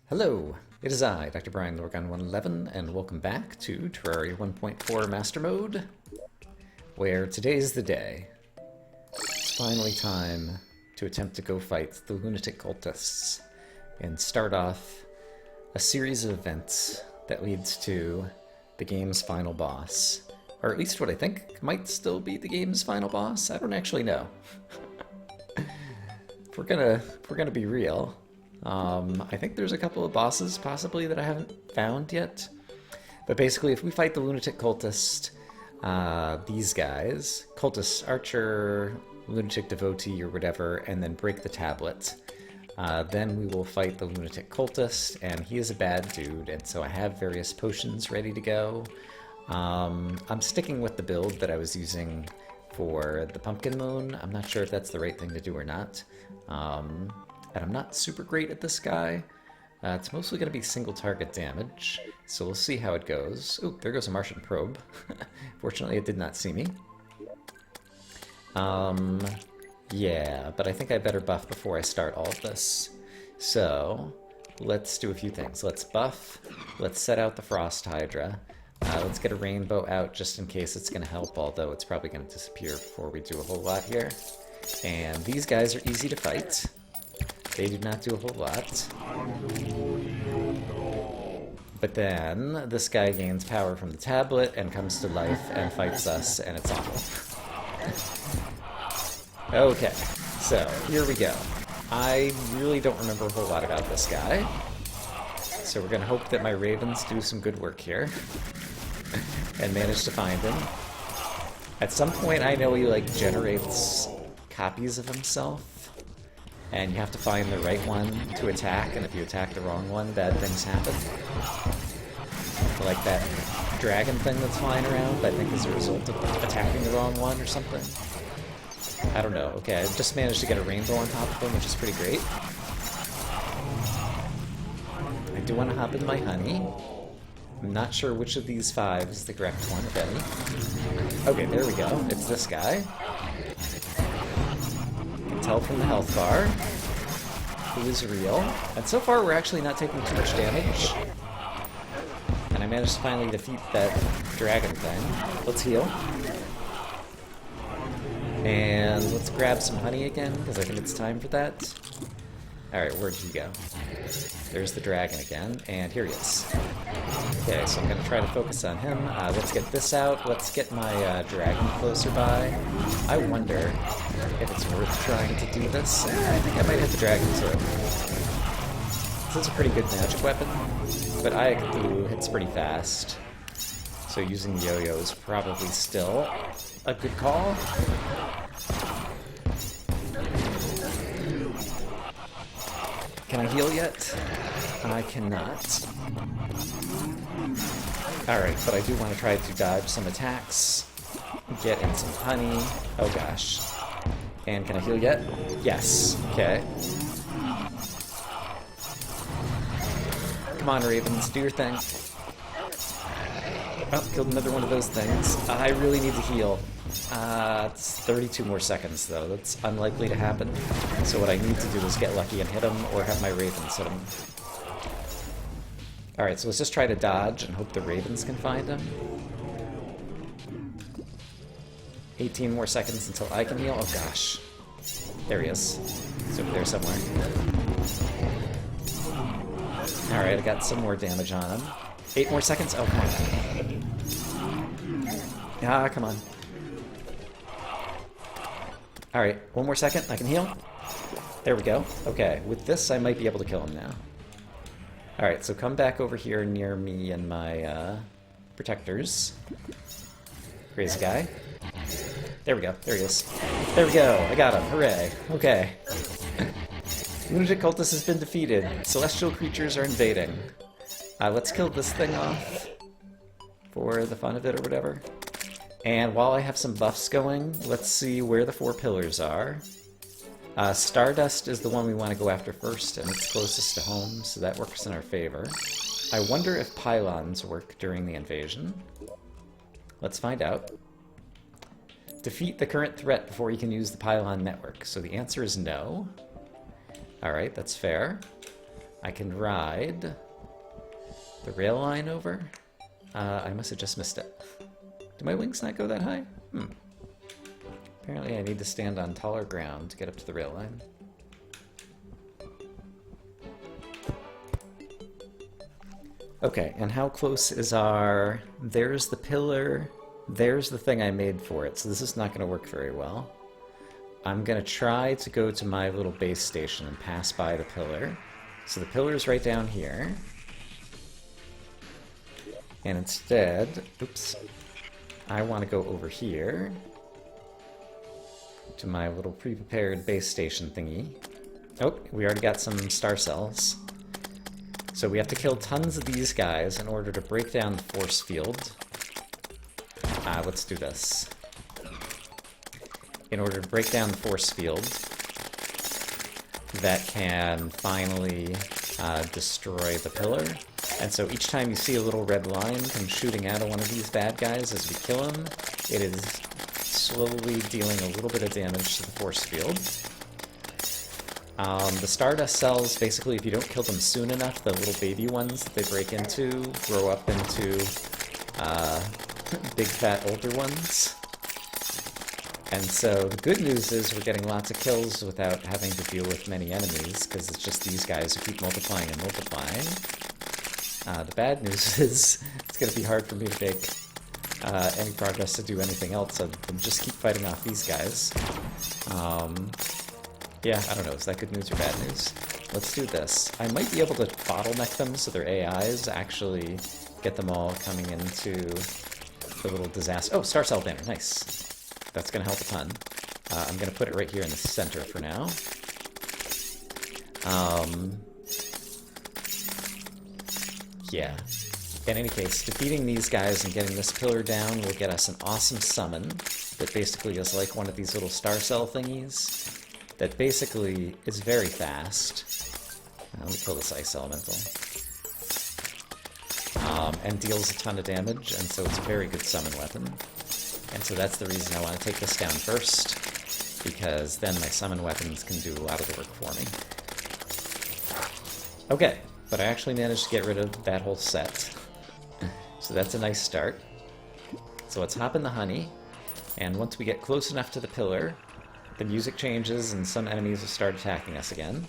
Hello, it is I, Dr. Brian Lorgon 111, and welcome back to Terraria 1.4 Master Mode, where today's the day. It's finally time to attempt to go fight the Lunatic Cultists and start off a series of events that leads to the game's final boss. Or at least what I think might still be the game's final boss. I don't actually know. if we're gonna be real, I think there's a couple of bosses possibly that I haven't found yet. But basically, if we fight the Lunatic Cultist, these guys, Cultist Archer, Lunatic Devotee, or whatever, and then break the tablet, then we will fight the Lunatic Cultist, and he is a bad dude, and so I have various potions ready to go. I'm sticking with the build that I was using for the Pumpkin Moon. I'm not sure if that's the right thing to do or not. And I'm not super great at this guy. It's mostly going to be single target damage, so we'll see how it goes. Ooh, there goes a Martian Probe. Fortunately, it did not see me. Yeah, but I think I better buff before I start all of this. So, let's do a few things. Let's buff, let's set out the Frost Hydra. Let's get a Rainbow out just in case it's going to help, although it's probably going to disappear before we do a whole lot here. And these guys are easy to fight. They do not do a whole lot. But then, this guy gains power from the tablet and comes to life and fights us, and it's awful. Okay, so here we go. I really don't remember a whole lot about this guy. So we're gonna hope that my ravens do some good work here. And manage to find him. At some point I know he like generates copies of himself. And you have to find the right one to attack, and if you attack the wrong one, bad things happen. Like that dragon thing that's flying around, I think is a result of attacking the wrong one or something. I don't know. Okay, I just managed to get a rainbow on top of him, which is pretty great. I do want to hop into my honey. I'm not sure which of these five is the correct one, if any. Okay, there we go. It's this guy. Tell from the health bar who is real, and so far we're actually not taking too much damage, and I managed to finally defeat that dragon thing. Let's heal, and let's grab some honey again because I think it's time for that. Alright, where'd he go? There's the dragon again, and here he is. Okay, so I'm going to try to focus on him. Let's get this out. Let's get my dragon closer by. I wonder if it's worth trying to do this. I think I might hit the dragon too. This is a pretty good magic weapon, but Ayakathu hits pretty fast. So using yo-yo is probably still a good call. Can I heal yet? I cannot. Alright, but I do want to try to dodge some attacks. Get in some honey. Oh gosh. And can I heal yet? Yes. Okay. Come on, Ravens, do your thing. Oh, killed another one of those things. I really need to heal. It's 32 more seconds, though. That's unlikely to happen. So what I need to do is get lucky and hit him, or have my ravens hit him. Alright, so let's just try to dodge and hope the ravens can find him. 18 more seconds until I can heal. Oh gosh. There he is. He's over there somewhere. Alright, I got some more damage on him. 8 more seconds. Oh, come on. Ah, come on. Alright, 1 more second. I can heal. There we go. Okay, with this I might be able to kill him now. Alright, so come back over here near me and my protectors. Crazy guy. There we go. There he is. There we go. I got him. Hooray. Okay. Lunatic Cultist has been defeated. Celestial creatures are invading. Let's kill this thing off for the fun of it or whatever. And while I have some buffs going, let's see where the 4 pillars are. Stardust is the one we want to go after first, and it's closest to home, so that works in our favor. I wonder if pylons work during the invasion. Let's find out. Defeat the current threat before you can use the pylon network. So the answer is no. Alright, that's fair. I can ride the rail line over. I must have just missed it. Do my wings not go that high? Apparently I need to stand on taller ground to get up to the rail line. Okay, and how close is our... There's the pillar, there's the thing I made for it, so this is not going to work very well. I'm going to try to go to my little base station and pass by the pillar. So the pillar's right down here. And instead, oops, I want to go over here to my little pre-prepared base station thingy. Oh, we already got some star cells. So we have to kill tons of these guys in order to break down the force field. Let's do this. In order to break down the force field that can finally destroy the pillar. And so each time you see a little red line come shooting out of one of these bad guys as we kill him, it is slowly dealing a little bit of damage to the force field. The Stardust cells, basically, if you don't kill them soon enough, the little baby ones that they break into grow up into big fat older ones. And so the good news is we're getting lots of kills without having to deal with many enemies, because it's just these guys who keep multiplying and multiplying. The bad news is it's going to be hard for me to make any progress to do anything else other than just keep fighting off these guys. Yeah, I don't know, is that good news or bad news? Let's do this. I might be able to bottleneck them so their AIs actually get them all coming into the little disaster. Oh, Star Cell Banner, nice. That's going to help a ton. I'm going to put it right here in the center for now. Yeah. In any case, defeating these guys and getting this pillar down will get us an awesome summon that basically is like one of these little star cell thingies that basically is very fast. Let me kill this ice elemental. And deals a ton of damage, and so it's a very good summon weapon. And so that's the reason I want to take this down first, because then my summon weapons can do a lot of the work for me. Okay, but I actually managed to get rid of that whole set. So that's a nice start. So let's hop in the honey, and once we get close enough to the pillar, the music changes and some enemies will start attacking us again.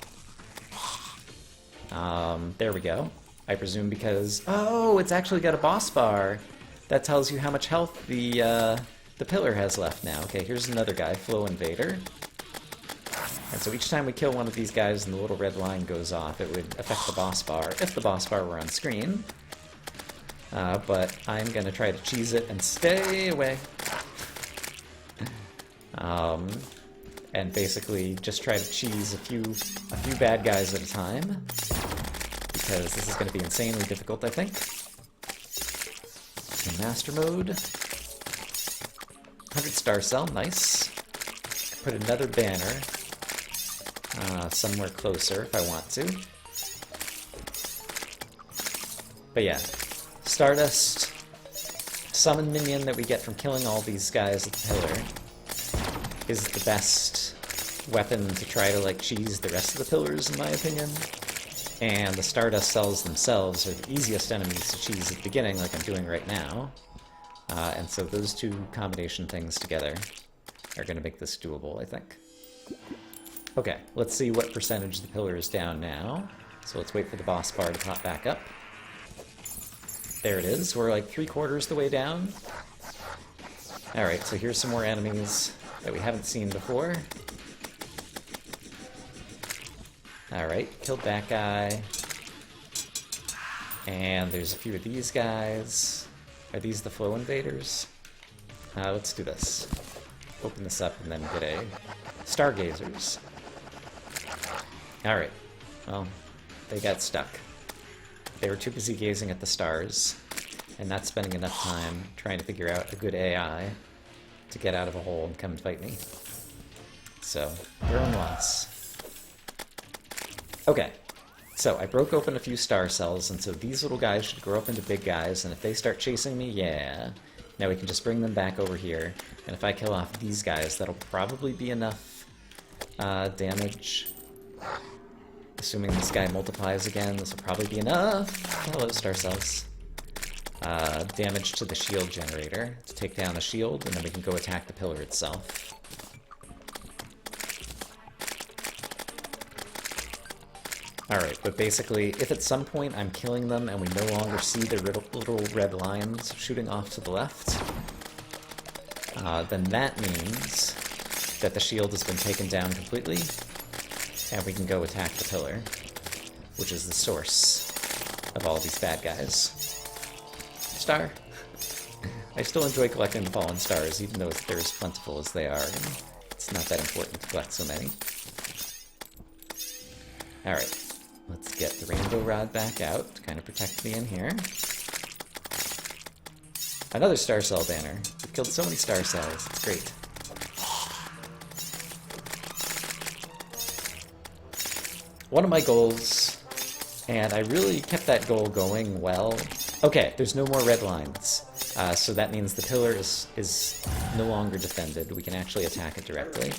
There we go. I presume because... Oh, it's actually got a boss bar! That tells you how much health the pillar has left now. Okay, here's another guy, Flow Invader. And so each time we kill one of these guys and the little red line goes off, it would affect the boss bar, if the boss bar were on screen. But I'm gonna try to cheese it and stay away. And basically just try to cheese a few bad guys at a time, because this is going to be insanely difficult, I think. In Master Mode. 100 Star Cell, nice. Put another banner somewhere closer if I want to. But yeah, Stardust, summon minion that we get from killing all these guys at the pillar, is the best weapon to try to, like, cheese the rest of the pillars, in my opinion. And the Stardust cells themselves are the easiest enemies to cheese at the beginning, like I'm doing right now. And so those two combination things together are going to make this doable, I think. Okay, let's see what percentage the pillar is down now. So let's wait for the boss bar to pop back up. There it is. We're like 3/4 the way down. Alright, so here's some more enemies that we haven't seen before. Alright, killed that guy. And there's a few of these guys. Are these the Flow Invaders? Let's do this. Open this up and then get a Stargazers. Alright, well, they got stuck. They were too busy gazing at the stars and not spending enough time trying to figure out a good AI to get out of a hole and come and fight me. So, their own loss. Okay, so I broke open a few star cells, and so these little guys should grow up into big guys, and if they start chasing me, yeah. Now we can just bring them back over here, and if I kill off these guys, that'll probably be enough damage Assuming this guy multiplies again, this will probably be enough. Hello, star cells. Damage to the shield generator to take down the shield, and then we can go attack the pillar itself. Alright, but basically, if at some point I'm killing them and we no longer see the little red lines shooting off to the left, then that means that the shield has been taken down completely, and we can go attack the pillar, which is the source of all these bad guys. Star! I still enjoy collecting the fallen stars, even though they're as plentiful as they are, and it's not that important to collect so many. Alright. Let's get the rainbow rod back out to kind of protect me in here. Another star cell banner. We've killed so many star cells. It's great. One of my goals, and I really kept that goal going well. Okay, there's no more red lines. So that means the pillar is no longer defended. We can actually attack it directly.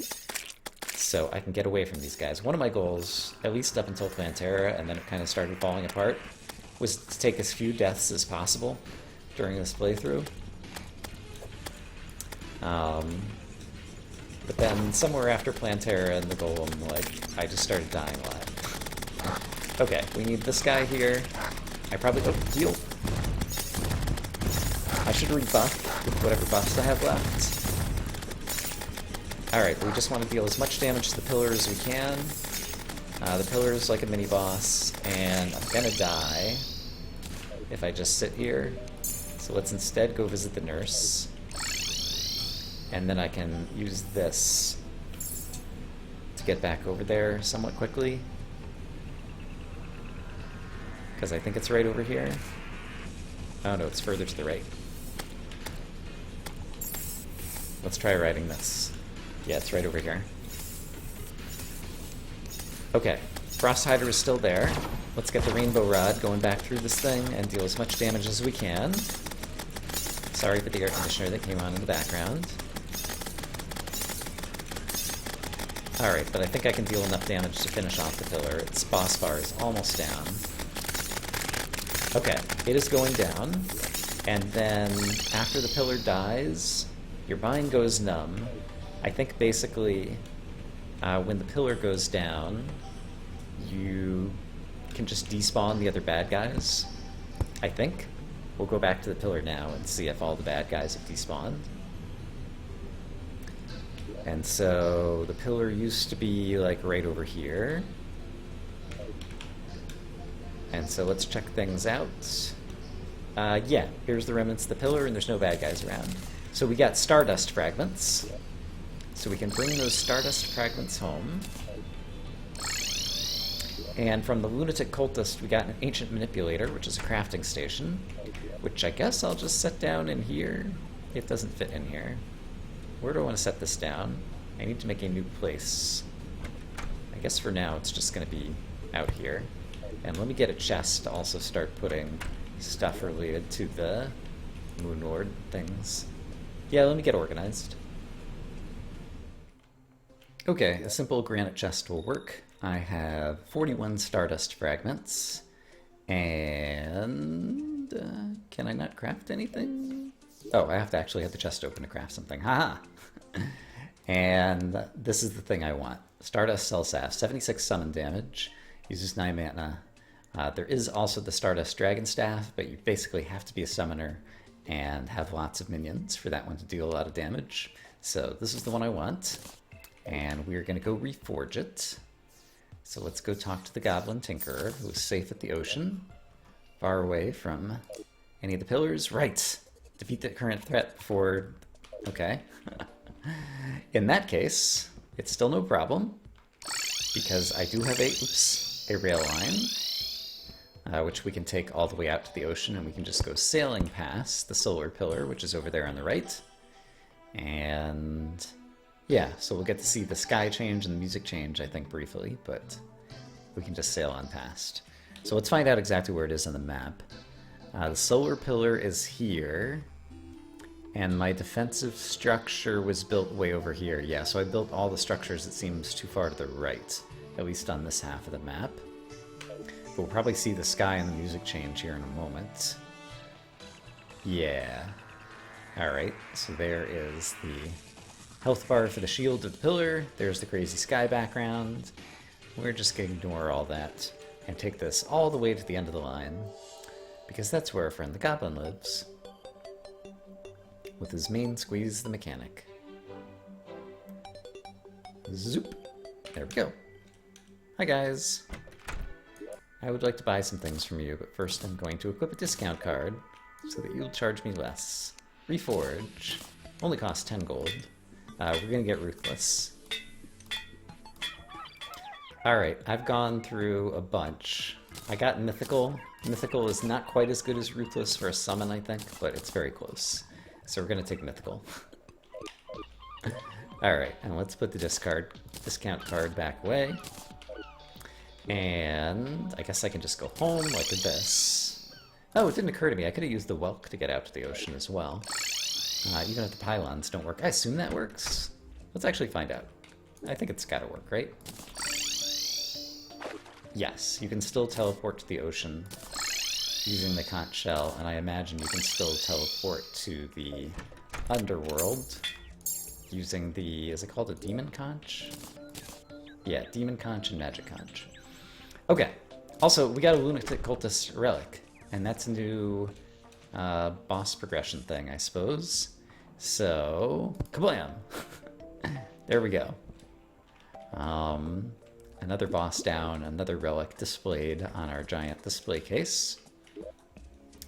So I can get away from these guys. One of my goals, at least up until Plantera, and then it kind of started falling apart, was to take as few deaths as possible during this playthrough. But then somewhere after Plantera and the Golem, like, I just started dying a lot. Okay, we need this guy here. I probably don't heal. I should rebuff with whatever buffs I have left. Alright, we just want to deal as much damage to the pillar as we can. The pillar is like a mini-boss, and I'm gonna die if I just sit here. So let's instead go visit the nurse. And then I can use this to get back over there somewhat quickly. Because I think it's right over here. Oh no, it's further to the right. Let's try riding this. Yeah, it's right over here. Okay, Frost Hider is still there. Let's get the Rainbow Rod going back through this thing and deal as much damage as we can. Sorry for the air conditioner that came on in the background. Alright, but I think I can deal enough damage to finish off the pillar. Its boss bar is almost down. Okay, it is going down, and then after the pillar dies, your mind goes numb. I think basically when the pillar goes down, you can just despawn the other bad guys. I think. We'll go back to the pillar now and see if all the bad guys have despawned. And so the pillar used to be like right over here. And so let's check things out. Yeah, here's the remnants of the pillar, and there's no bad guys around. So we got Stardust fragments. So we can bring those Stardust fragments home. And from the Lunatic Cultist, we got an Ancient Manipulator, which is a crafting station, which I guess I'll just set down in here. It doesn't fit in here. Where do I want to set this down? I need to make a new place. I guess for now it's just going to be out here. And let me get a chest to also start putting stuff related to the Moon Lord things. Yeah, let me get organized. Okay, a simple granite chest will work. I have 41 Stardust fragments. And can I not craft anything? Oh, I have to actually have the chest open to craft something. Haha! And this is the thing I want. Stardust Cell Sash, 76 summon damage, uses 9 mana. There is also the Stardust Dragon Staff, but you basically have to be a summoner and have lots of minions for that one to deal a lot of damage. So this is the one I want, and we're going to go reforge it. So let's go talk to the Goblin Tinker, who is safe at the ocean, far away from any of the pillars. Right! Defeat the current threat before... Okay. In that case, it's still no problem, because I do have a rail line, which we can take all the way out to the ocean, and we can just go sailing past the solar pillar, which is over there on the right. And yeah, so we'll get to see the sky change and the music change, I think, briefly, but we can just sail on past. So let's find out exactly where it is on the map. The solar pillar is here, and my defensive structure was built way over here. Yeah, so I built all the structures, it seems, too far to the right, at least on this half of the map. We'll probably see the sky and the music change here in a moment. Yeah. Alright, so there is the health bar for the shield of the pillar. There's the crazy sky background. We're just going to ignore all that and take this all the way to the end of the line, because that's where our friend the Goblin lives, with his main squeeze the mechanic. Zoop. There we go. Hi guys. I would like to buy some things from you, but first I'm going to equip a discount card so that you'll charge me less. Reforge. Only costs 10 gold. We're gonna get Ruthless. Alright, I've gone through a bunch. I got Mythical. Mythical is not quite as good as Ruthless for a summon, I think, but it's very close. So we're gonna take Mythical. Alright, and let's put the discount card back away. And I guess I can just go home like this. Oh, it didn't occur to me. I could have used the Whelk to get out to the ocean as well. Even if the pylons don't work. I assume that works. Let's actually find out. I think it's gotta work, right? Yes, you can still teleport to the ocean using the conch shell, and I imagine you can still teleport to the underworld using the, is it called a demon conch? Yeah, demon conch and magic conch. Okay, also, we got a Lunatic Cultist Relic, and that's a new boss progression thing, I suppose. So, kablam! There we go. Another boss down, another relic displayed on our giant display case.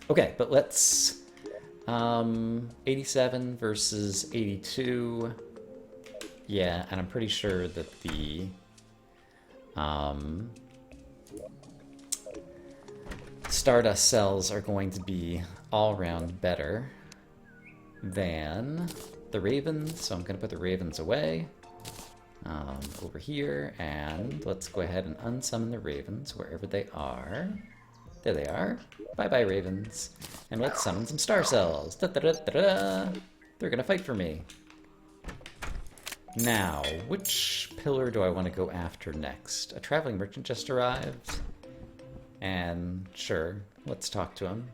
Okay, but let's... 87 versus 82. Yeah, and I'm pretty sure that the... Stardust cells are going to be all around better than the Ravens, so I'm going to put the Ravens away over here, and let's go ahead and unsummon the Ravens wherever they are. There they are. Bye-bye, Ravens. And let's summon some star cells. Da-da-da-da-da. They're going to fight for me. Now, which pillar do I want to go after next? A traveling merchant just arrived. And sure, let's talk to him.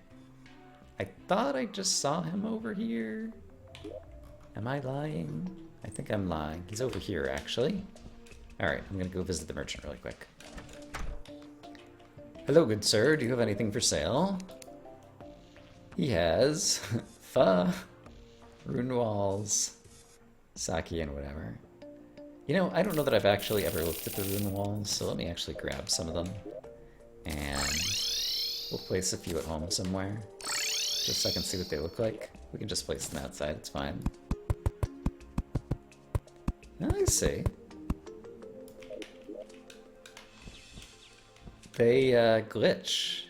I thought I just saw him over here. Am I lying? I think I'm lying. He's over here, actually. Alright, I'm gonna go visit the merchant really quick. Hello, good sir. Do you have anything for sale? He has pho, rune walls, sake, and whatever. You know, I don't know that I've actually ever looked at the rune walls, so let me actually grab some of them. And we'll place a few at home somewhere, just so I can see what they look like. We can just place them outside, it's fine. I see. They glitch.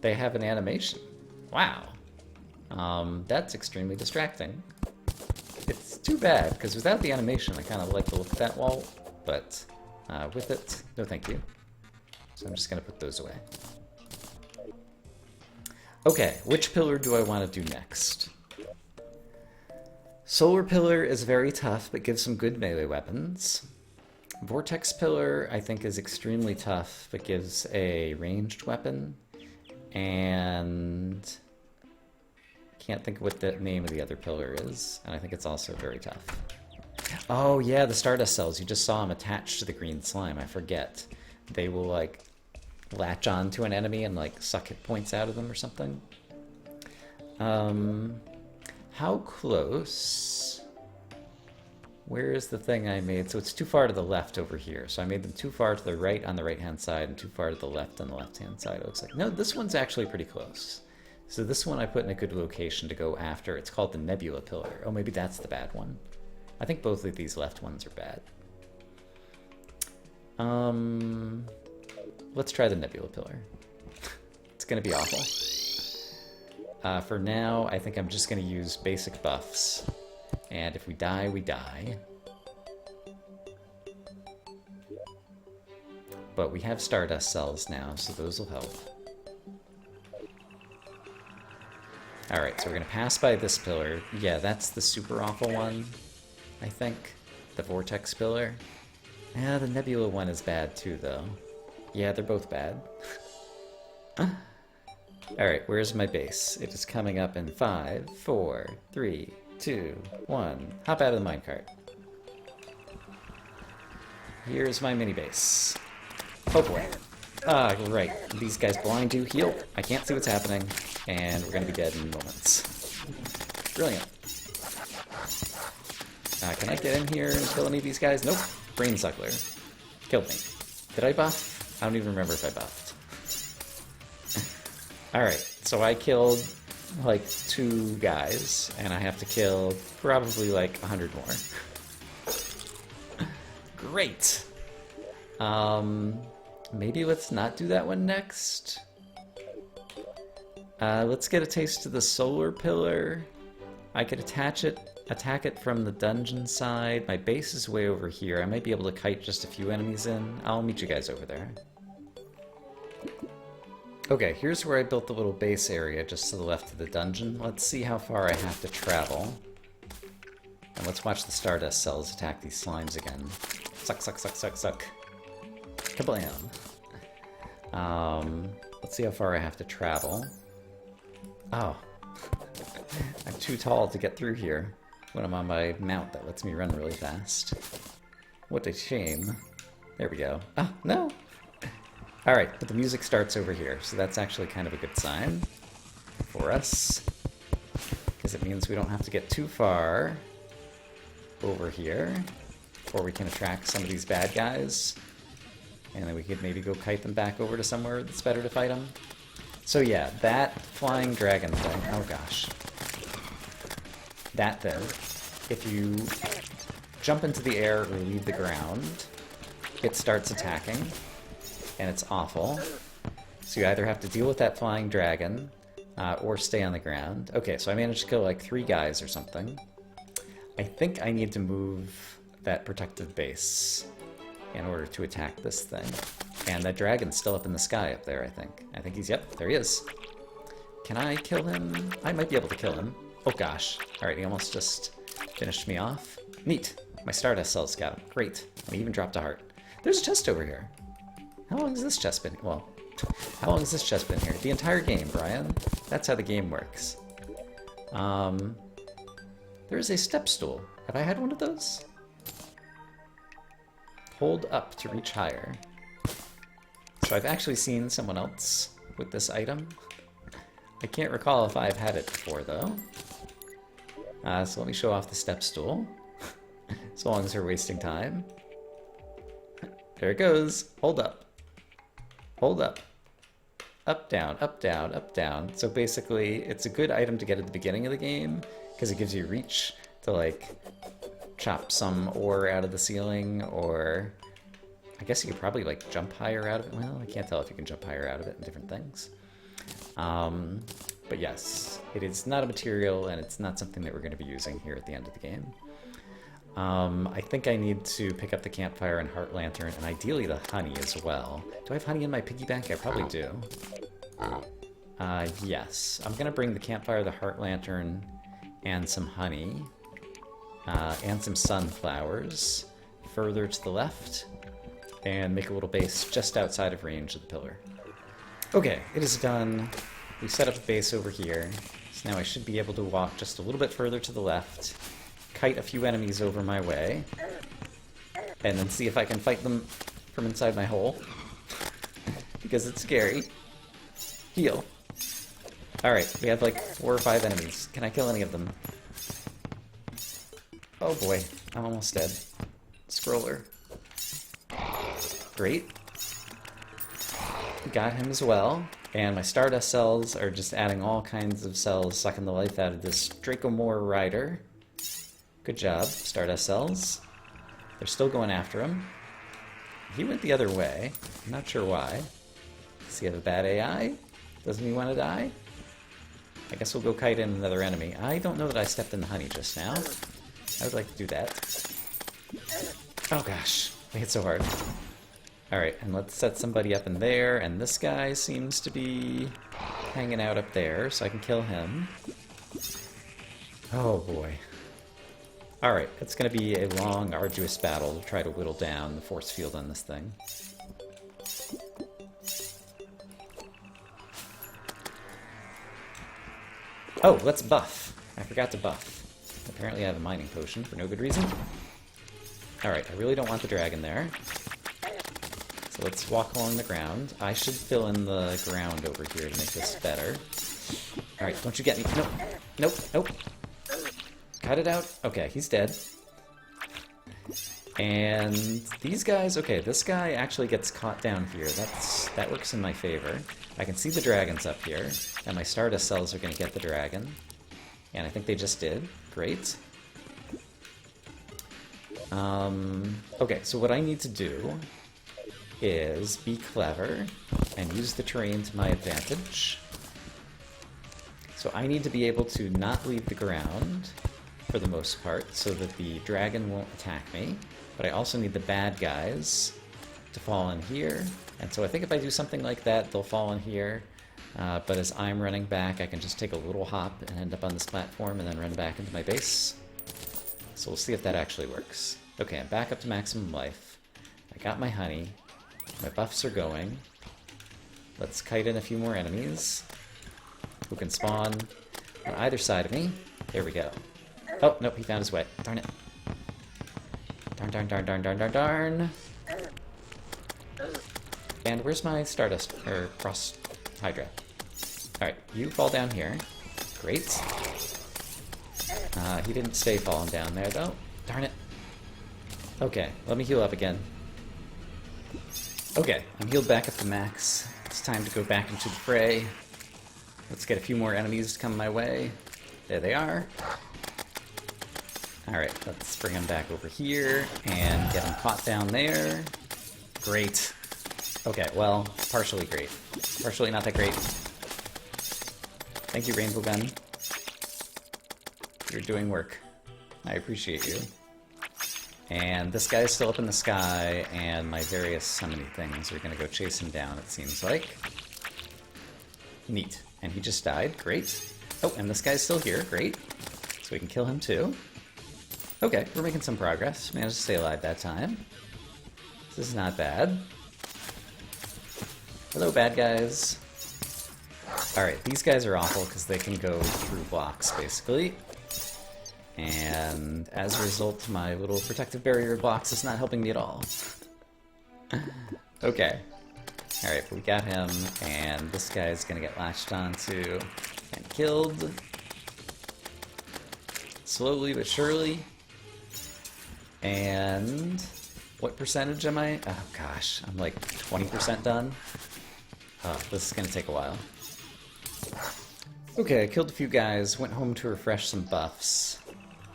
They have an animation. Wow. That's extremely distracting. It's too bad, because without the animation I kind of like the look of that wall, but with it, no thank you. So I'm just going to put those away. Okay, which pillar do I want to do next? Solar Pillar is very tough, but gives some good melee weapons. Vortex Pillar, I think, is extremely tough, but gives a ranged weapon. And... can't think of what the name of the other pillar is, and I think it's also very tough. Oh yeah, the Stardust cells. You just saw them attached to the green slime. I forget. They will, like, latch on to an enemy and, like, suck hit points out of them or something. How close? Where is the thing I made? So it's too far to the left over here. So I made them too far to the right on the right-hand side and too far to the left on the left-hand side, it looks like. No, this one's actually pretty close. So this one I put in a good location to go after. It's called the Nebula Pillar. Oh, maybe that's the bad one. I think both of these left ones are bad. Let's try the Nebula Pillar. It's gonna be awful. For now, I think I'm just gonna use basic buffs. And if we die, we die. But we have Stardust cells now, so those will help. Alright, so we're gonna pass by this pillar. Yeah, that's the super awful one, I think. The Vortex Pillar. Yeah, the Nebula one is bad too, though. Yeah, they're both bad. Alright, where's my base? It is coming up in 5, 4, 3, 2, 1. Hop out of the minecart. Here's my mini base. Oh boy. Ah, right. These guys blind you. Heal. I can't see what's happening. And we're gonna be dead in moments. Brilliant. Can I get in here and kill any of these guys? Nope. Brain Suckler. Killed me. Did I buff? I don't even remember if I buffed. Alright, so I killed like 2 guys, and I have to kill probably like 100 more. Great! Maybe let's not do that one next. Let's get a taste of the Solar Pillar. I could attack it from the dungeon side. My base is way over here. I might be able to kite just a few enemies in. I'll meet you guys over there. Okay, here's where I built the little base area just to the left of the dungeon. Let's see how far I have to travel. And let's watch the Stardust cells attack these slimes again. Suck, suck, suck, suck, suck. Kablam. Let's see how far I have to travel. Oh. I'm too tall to get through here when I'm on my mount that lets me run really fast. What a shame. There we go. Oh, no! Alright, but the music starts over here, so that's actually kind of a good sign for us. Because it means we don't have to get too far over here before we can attract some of these bad guys. And then we could maybe go kite them back over to somewhere that's better to fight them. So yeah, that flying dragon thing, oh gosh. That thing, if you jump into the air or leave the ground, it starts attacking. And it's awful. So you either have to deal with that flying dragon, or stay on the ground. Okay, so I managed to kill like 3 guys or something. I think I need to move that protective base in order to attack this thing. And that dragon's still up in the sky up there, I think. I think he's, yep, there he is. Can I kill him? I might be able to kill him. Oh gosh. Alright, he almost just finished me off. Neat. My Stardust cells got him. Great. And he even dropped a heart. There's a chest over here. How long has this chest been? Well, how long has this chest been here? The entire game, Brian. That's how the game works. There is a Stepstool. Have I had one of those? Hold up to reach higher. So I've actually seen someone else with this item. I can't recall if I've had it before, though. So let me show off the Stepstool. So long as we're wasting time. There it goes. Hold up. Hold up. Up, down, up, down, up, down. So basically, it's a good item to get at the beginning of the game, because it gives you reach to, like, chop some ore out of the ceiling, or I guess you could probably, like, jump higher out of it. Well, I can't tell if you can jump higher out of it in different things. But yes, it is not a material, and it's not something that we're going to be using here at the end of the game. I think I need to pick up the campfire and heart lantern, and ideally the honey as well. Do I have honey in my piggy bank? I probably do. Yes. I'm gonna bring the campfire, the heart lantern, and some honey, and some sunflowers further to the left, and make a little base just outside of range of the pillar. Okay, it is done. We set up a base over here, so now I should be able to walk just a little bit further to the left, kite a few enemies over my way, and then see if I can fight them from inside my hole. Because it's scary. Heal. Alright, we have like 4 or 5 enemies. Can I kill any of them? Oh boy, I'm almost dead. Scroller. Great. Got him as well. And my Stardust cells are just adding all kinds of cells, sucking the life out of this Dracomore Rider. Good job, Stardust cells. They're still going after him. He went the other way. I'm not sure why. Does he have a bad AI? Doesn't he want to die? I guess we'll go kite in another enemy. I don't know that I stepped in the honey just now. I would like to do that. Oh gosh, I hit so hard. Alright, and let's set somebody up in there, and this guy seems to be hanging out up there, so I can kill him. Oh boy. Alright, it's going to be a long, arduous battle to try to whittle down the force field on this thing. Oh, let's buff. I forgot to buff. Apparently I have a mining potion for no good reason. Alright, I really don't want the dragon there. So let's walk along the ground. I should fill in the ground over here to make this better. Alright, don't you get me. Nope. Nope. Nope. Cut it out. Okay, he's dead. And these guys... Okay, this guy actually gets caught down here. That works in my favor. I can see the dragons up here. And my Stardust cells are going to get the dragon. And I think they just did. Great. Okay, so what I need to do is be clever and use the terrain to my advantage. So I need to be able to not leave the ground for the most part so that the dragon won't attack me. But I also need the bad guys to fall in here. And so I think if I do something like that, they'll fall in here. But as I'm running back, I can just take a little hop and end up on this platform and then run back into my base. So we'll see if that actually works. Okay, I'm back up to maximum life. I got my honey. My buffs are going. Let's kite in a few more enemies who can spawn on either side of me. There we go. Oh, nope, he found his way. Darn it. Darn, darn, darn, darn, darn, darn, darn. And where's my Stardust, or Frost Hydra? Alright, you fall down here. Great. He didn't stay falling down there, though. Darn it. Okay, let me heal up again. Okay, I'm healed back up to max. It's time to go back into the fray. Let's get a few more enemies to come my way. There they are. Alright, let's bring them back over here and get them caught down there. Great. Okay, well, partially great. Partially not that great. Thank you, Rainbow Gun. You're doing work. I appreciate you. And this guy's still up in the sky, and my various summoning things are going to go chase him down, it seems like. Neat. And he just died. Great. Oh, and this guy's still here. Great. So we can kill him too. Okay, we're making some progress. Managed to stay alive that time. This is not bad. Hello, bad guys. Alright, these guys are awful because they can go through blocks, basically. And as a result, my little protective barrier box is not helping me at all. Okay. Alright, we got him, and this guy's gonna get latched onto and killed. Slowly but surely. And what percentage am I? Oh gosh, I'm like 20% done. Oh, this is gonna take a while. Okay, I killed a few guys, went home to refresh some buffs,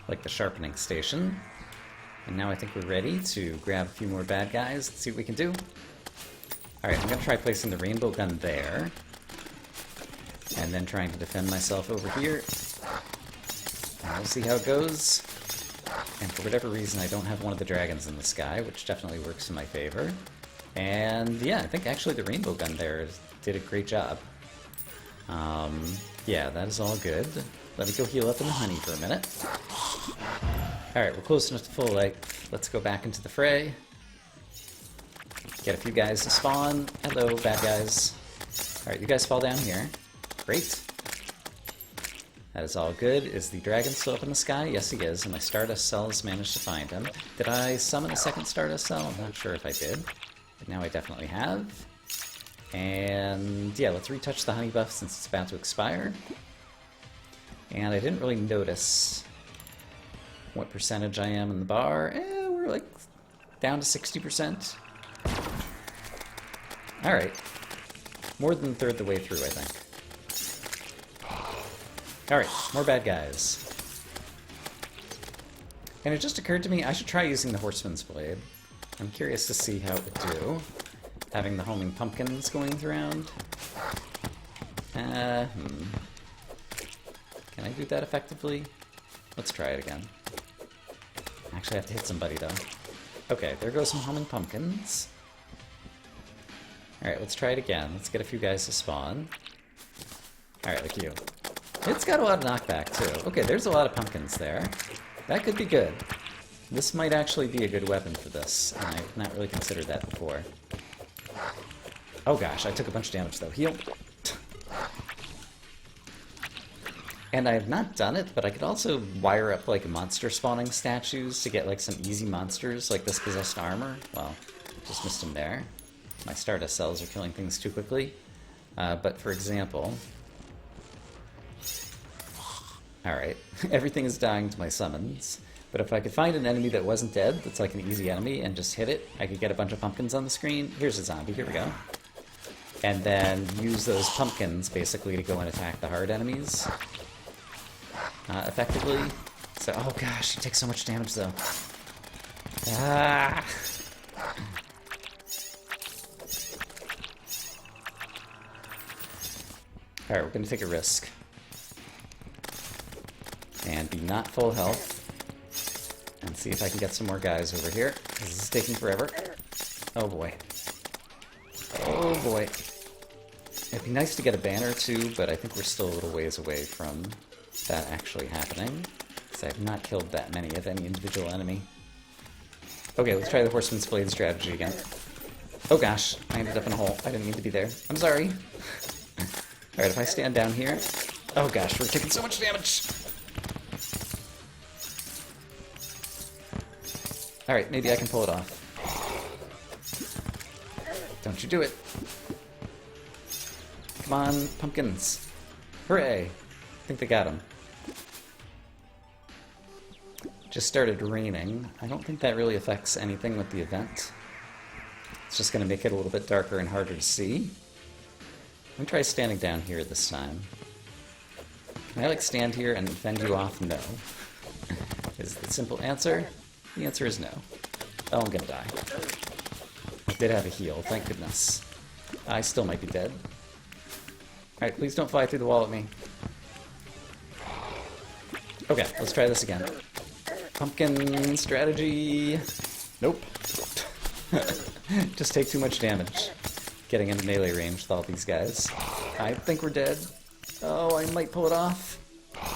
like the sharpening station. And now I think we're ready to grab a few more bad guys and see what we can do. Alright, I'm gonna try placing the rainbow gun there. And then trying to defend myself over here. And we'll see how it goes. And for whatever reason, I don't have one of the dragons in the sky, which definitely works in my favor. And yeah, I think actually the rainbow gun there did a great job. Yeah, that is all good. Let me go heal up in the honey for a minute. Alright, we're close enough to full life. Let's go back into the fray. Get a few guys to spawn. Hello, bad guys. Alright, you guys fall down here. Great. That is all good. Is the dragon still up in the sky? Yes, he is, and my Stardust cells managed to find him. Did I summon a second Stardust cell? I'm not sure if I did, but now I definitely have. And yeah, let's retouch the honey buff since it's about to expire. And I didn't really notice what percentage I am in the bar. We're like down to 60%. Alright. More than a third the way through, I think. Alright, more bad guys. And it just occurred to me I should try using the Horseman's Blade. I'm curious to see how it would do. Having the homing pumpkins going around. Can I do that effectively? Let's try it again. Actually, I have to hit somebody, though. Okay, there goes some homing pumpkins. Alright, let's try it again. Let's get a few guys to spawn. Alright, like you. It's got a lot of knockback, too. Okay, there's a lot of pumpkins there. That could be good. This might actually be a good weapon for this, and I've not really considered that before. Oh gosh, I took a bunch of damage, though. Heal. And I have not done it, but I could also wire up like monster spawning statues to get like some easy monsters like this possessed armor. Well, just missed him there. My Stardust cells are killing things too quickly. But for example... Alright, everything is dying to my summons. But if I could find an enemy that wasn't dead, that's like an easy enemy, and just hit it, I could get a bunch of pumpkins on the screen. Here's a zombie, here we go. And then use those pumpkins, basically, to go and attack the hard enemies. Effectively. So, oh gosh, he takes so much damage, though. Ah! Alright, we're gonna take a risk. And be not full health. And see if I can get some more guys over here. This is taking forever. Oh boy. Oh boy. It'd be nice to get a banner too, but I think we're still a little ways away from that actually happening. Because I have not killed that many of any individual enemy. Okay, let's try the Horseman's Blade strategy again. Oh gosh, I ended up in a hole. I didn't mean to be there. I'm sorry. Alright, if I stand down here... Oh gosh, we're taking so much damage! Alright, maybe I can pull it off. Don't you do it. Come on, pumpkins. Hooray! I think they got him. Just started raining. I don't think that really affects anything with the event. It's just going to make it a little bit darker and harder to see. Let me try standing down here this time. Can I, like, stand here and fend you off? No. Is the simple answer? The answer is no. Oh, I'm gonna die. I did have a heal, thank goodness. I still might be dead. Alright, please don't fly through the wall at me. Okay, let's try this again. Pumpkin strategy. Nope. Just take too much damage. Getting into melee range with all these guys. I think we're dead. Oh, I might pull it off.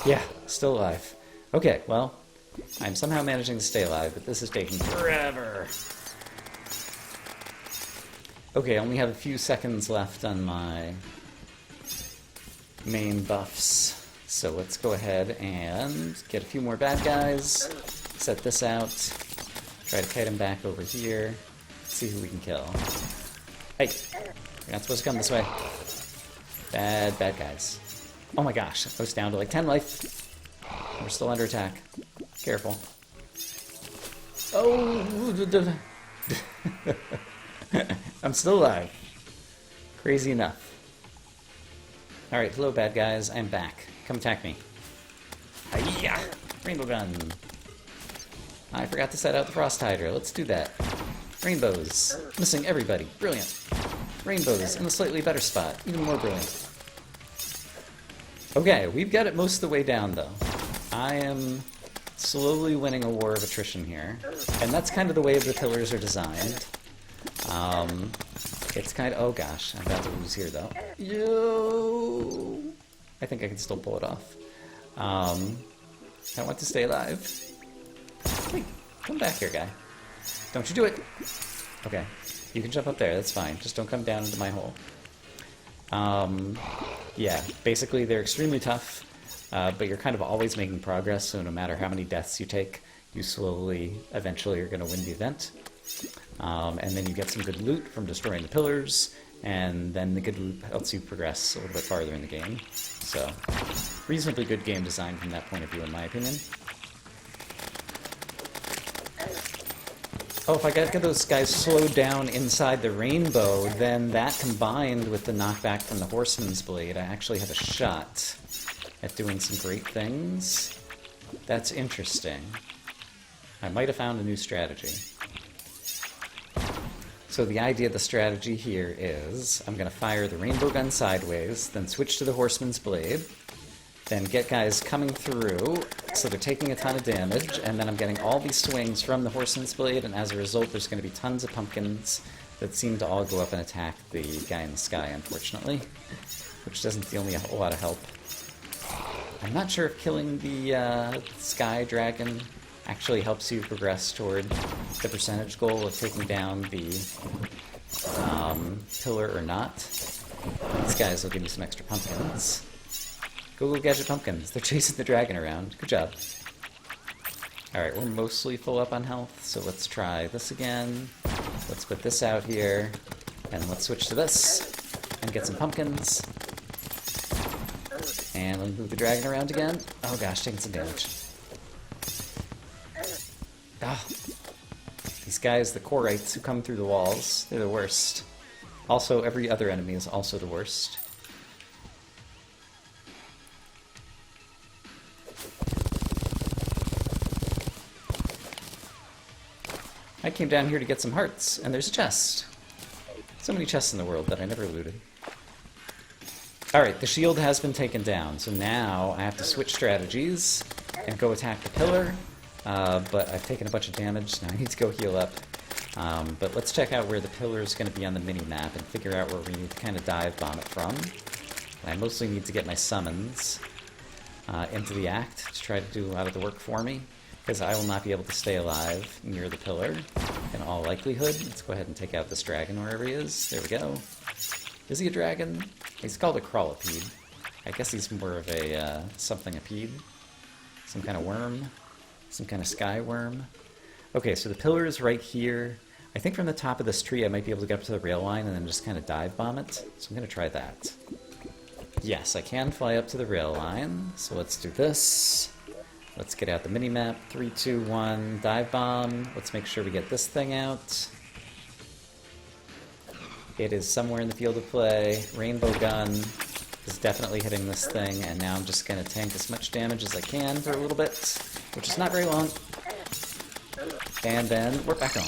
Yeah, still alive. Okay, well, I'm somehow managing to stay alive, but this is taking forever. Okay, I only have a few seconds left on my main buffs. So let's go ahead and get a few more bad guys, set this out, try to kite him back over here, see who we can kill. Hey, you're not supposed to come this way. Bad guys. Oh my gosh, I was down to like 10 life. We're still under attack. Careful. Oh! I'm still alive. Crazy enough. Alright, hello bad guys, I'm back. Come attack me. Hiya! Rainbow gun. I forgot to set out the Frost Hydra. Let's do that. Rainbows. Missing everybody. Brilliant. Rainbows in a slightly better spot. Even more brilliant. Okay, we've got it most of the way down, though. I am slowly winning a war of attrition here. And that's kind of the way the pillars are designed. It's kind of... Oh gosh, I'm about to lose here, though. Yo! I think I can still pull it off. I want to stay alive. Hey, come back here, guy. Don't you do it! Okay, you can jump up there, that's fine. Just don't come down into my hole. Yeah, basically they're extremely tough, but you're kind of always making progress, so no matter how many deaths you take, you slowly, eventually are going to win the event. And then you get some good loot from destroying the pillars, and then the good loot helps you progress a little bit farther in the game. So, reasonably good game design from that point of view, in my opinion. Oh, if I get those guys slowed down inside the rainbow, then that combined with the knockback from the Horseman's Blade, I actually have a shot at doing some great things. That's interesting. I might have found a new strategy. So the idea of the strategy here is, I'm going to fire the rainbow gun sideways, then switch to the Horseman's Blade, then get guys coming through, so they're taking a ton of damage, and then I'm getting all these swings from the Horseman's Blade, and as a result there's going to be tons of pumpkins that seem to all go up and attack the guy in the sky, unfortunately, which doesn't deal me a whole lot of help. I'm not sure if killing the sky dragon actually helps you progress toward the percentage goal of taking down the pillar or not. These guys will give you some extra pumpkins. Go Gadget Pumpkins. They're chasing the dragon around. Good job. Alright, we're mostly full up on health, so let's try this again. Let's put this out here, and let's switch to this, and get some pumpkins. And let me move the dragon around again. Oh gosh, taking some damage. Oh. These guys, the Corites who come through the walls, they're the worst. Also, every other enemy is also the worst. I came down here to get some hearts, and there's a chest. So many chests in the world that I never looted. Alright, the shield has been taken down, so now I have to switch strategies and go attack the pillar, but I've taken a bunch of damage, now I need to go heal up. But let's check out where the pillar is going to be on the mini-map and figure out where we need to kind of dive bomb it from. And I mostly need to get my summons into the act to try to do a lot of the work for me, because I will not be able to stay alive near the pillar in all likelihood. Let's go ahead and take out this dragon wherever he is. There we go. Is he a dragon? He's called a crawlipede. I guess he's more of a something-apede. Some kind of worm. Some kind of sky worm. Okay, so the pillar is right here. I think from the top of this tree I might be able to get up to the rail line and then just kind of dive bomb it. So I'm going to try that. Yes, I can fly up to the rail line. So let's do this. Let's get out the mini-map. 3, 2, 1, dive bomb. Let's make sure we get this thing out. It is somewhere in the field of play. Rainbow gun is definitely hitting this thing, and now I'm just going to tank as much damage as I can for a little bit, which is not very long. And then we're back on.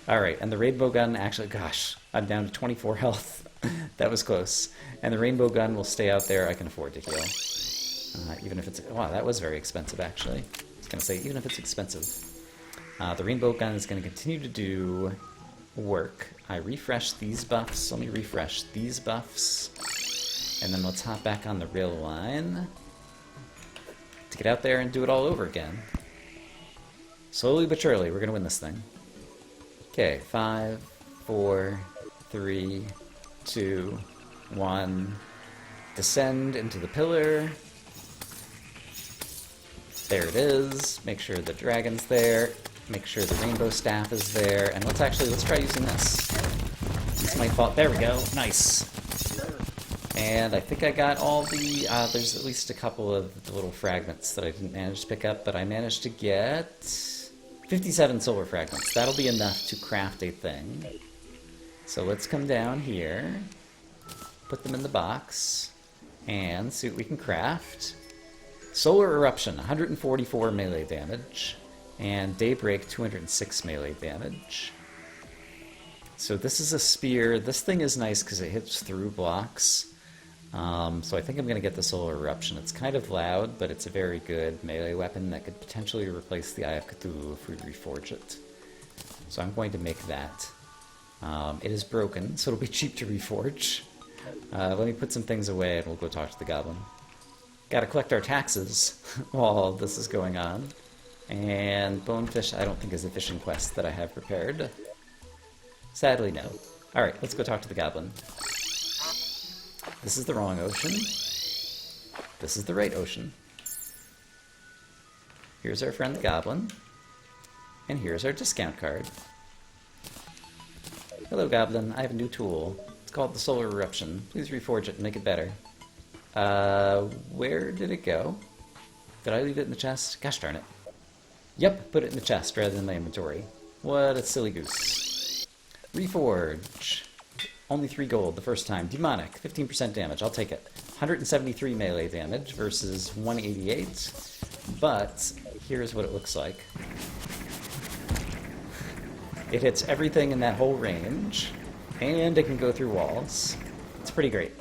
Alright, and the rainbow gun actually, gosh, I'm down to 24 health. That was close. And the rainbow gun will stay out there. I can afford to heal. Even if it's... Wow, that was very expensive, actually. I was going to say, even if it's expensive. The rainbow gun is going to continue to do work. I refresh these buffs. Let me refresh these buffs. And then let's hop back on the rail line to get out there and do it all over again. Slowly but surely, we're going to win this thing. Okay, 5, 4, 3, 2, 1. Descend into the pillar. There it is. Make sure the dragon's there. Make sure the rainbow staff is there. And let's try using this. This might fall. There we go. Nice. And I think I got all the... there's at least a couple of the little fragments that I didn't manage to pick up, but I managed to get 57 solar fragments. That'll be enough to craft a thing. So let's come down here, put them in the box, and see what we can craft. Solar Eruption, 144 melee damage, and Daybreak, 206 melee damage. So this is a spear. This thing is nice because it hits through blocks. So I think I'm going to get the Solar Eruption. It's kind of loud, but it's a very good melee weapon that could potentially replace the Eye of Cthulhu if we reforge it. So I'm going to make that. It is broken, so it'll be cheap to reforge. Let me put some things away and we'll go talk to the goblin. Gotta collect our taxes while this is going on. And Bonefish, I don't think is a fishing quest that I have prepared. Sadly, no. Alright, let's go talk to the goblin. This is the wrong ocean. This is the right ocean. Here's our friend the goblin. And here's our discount card. Hello, goblin. I have a new tool. It's called the Solar Eruption. Please reforge it and make it better. Where did it go? Did I leave it in the chest? Gosh darn it. Yep, put it in the chest rather than my inventory. What a silly goose. Reforge. Only 3 gold the first time. Demonic, 15% damage. I'll take it. 173 melee damage versus 188. But here's what it looks like. It hits everything in that whole range, and it can go through walls. It's pretty great.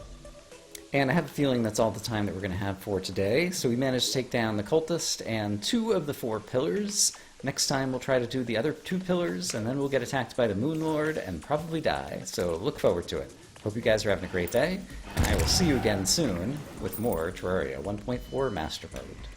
And I have a feeling that's all the time that we're going to have for today. So we managed to take down the Cultist and 2 of the 4 pillars. Next time we'll try to do the other 2 pillars, and then we'll get attacked by the Moon Lord and probably die. So look forward to it. Hope you guys are having a great day, and I will see you again soon with more Terraria 1.4 Master Mode.